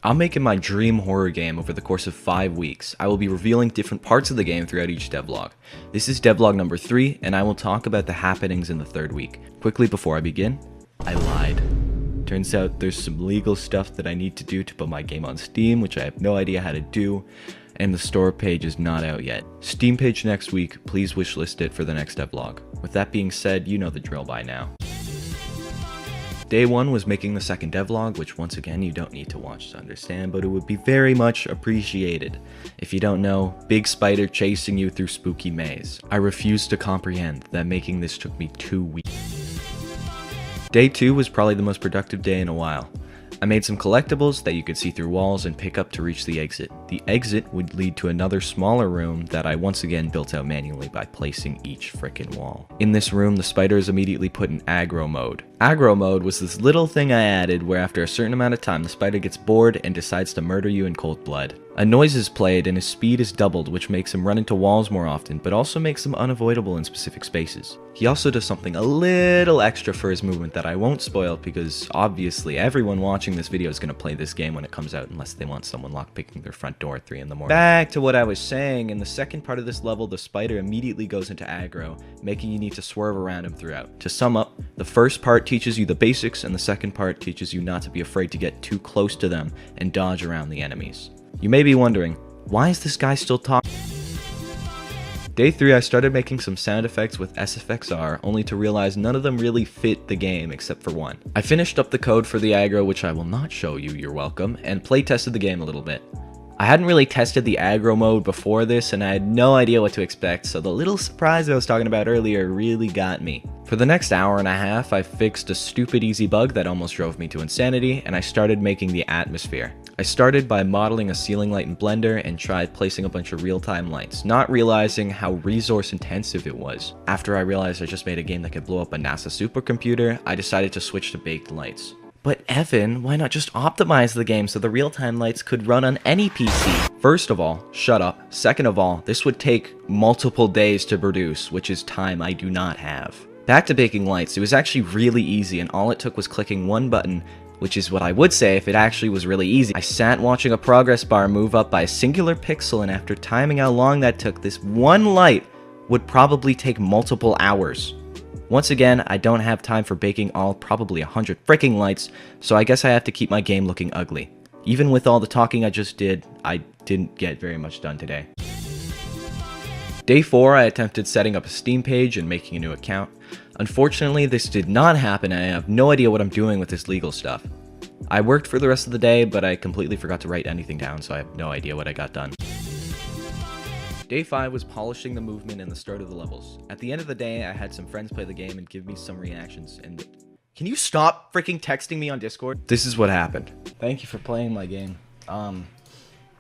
I'm making my dream horror game over the course of 5 weeks. I will be revealing different parts of the game throughout each devlog. This is devlog number 3, and I will talk about the happenings in the 3rd week. Quickly before I begin, I lied. Turns out there's some legal stuff that I need to do to put my game on Steam, which I have no idea how to do, and the store page is not out yet. Steam page next week, please wishlist it for the next devlog. With that being said, you know the drill by now. Day 1 was making the 2nd devlog, which once again you don't need to watch to understand, but it would be very much appreciated. If you don't know, big spider chasing you through spooky maze. I refuse to comprehend that making this took me 2 weeks. Day 2 was probably the most productive day in a while. I made some collectibles that you could see through walls and pick up to reach the exit. The exit would lead to another smaller room that I once again built out manually by placing each frickin' wall. In this room, the spider is immediately put in aggro mode. Aggro mode was this little thing I added where after a certain amount of time the spider gets bored and decides to murder you in cold blood. A noise is played and his speed is doubled, which makes him run into walls more often, but also makes him unavoidable in specific spaces. He also does something a little extra for his movement that I won't spoil because obviously everyone watching this video is going to play this game when it comes out unless they want someone lockpicking their front door at 3 in the morning. Back to what I was saying, in the second part of this level the spider immediately goes into aggro, making you need to swerve around him throughout. To sum up, the first part teaches you the basics and the second part teaches you not to be afraid to get too close to them and dodge around the enemies. You may be wondering, why is this guy still talking? Day 3 I started making some sound effects with SFXR, only to realize none of them really fit the game except for one. I finished up the code for the aggro, which I will not show you, you're welcome, and play tested the game a little bit. I hadn't really tested the aggro mode before this and I had no idea what to expect, so the little surprise I was talking about earlier really got me. For the next hour and a half I fixed a stupid easy bug that almost drove me to insanity, and I started making the atmosphere. I started by modeling a ceiling light in Blender and tried placing a bunch of real-time lights, not realizing how resource intensive it was. After I realized I just made a game that could blow up a NASA supercomputer, I decided to switch to baked lights. But Evan, why not just optimize the game so the real-time lights could run on any PC? First of all, shut up. Second of all, this would take multiple days to produce, which is time I do not have. Back to baking lights, it was actually really easy and all it took was clicking one button, which is what I would say if it actually was really easy. I sat watching a progress bar move up by a singular pixel, and after timing how long that took, this one light would probably take multiple hours. Once again, I don't have time for baking all probably 100 freaking lights, so I guess I have to keep my game looking ugly. Even with all the talking I just did, I didn't get very much done today. Day 4, I attempted setting up a Steam page and making a new account. Unfortunately, this did not happen and I have no idea what I'm doing with this legal stuff. I worked for the rest of the day, but I completely forgot to write anything down, so I have no idea what I got done. Day 5 was polishing the movement and the start of the levels. At the end of the day, I had some friends play the game and give me some reactions, and... Can you stop freaking texting me on Discord? This is what happened. Thank you for playing my game.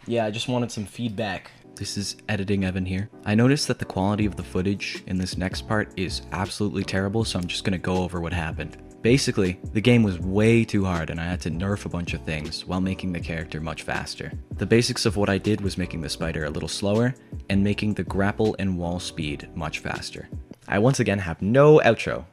Yeah, I just wanted some feedback. This is Editing Evan here. I noticed that the quality of the footage in this next part is absolutely terrible, so I'm just gonna go over what happened. Basically, the game was way too hard and I had to nerf a bunch of things while making the character much faster. The basics of what I did was making the spider a little slower and making the grapple and wall speed much faster. I once again have no outro,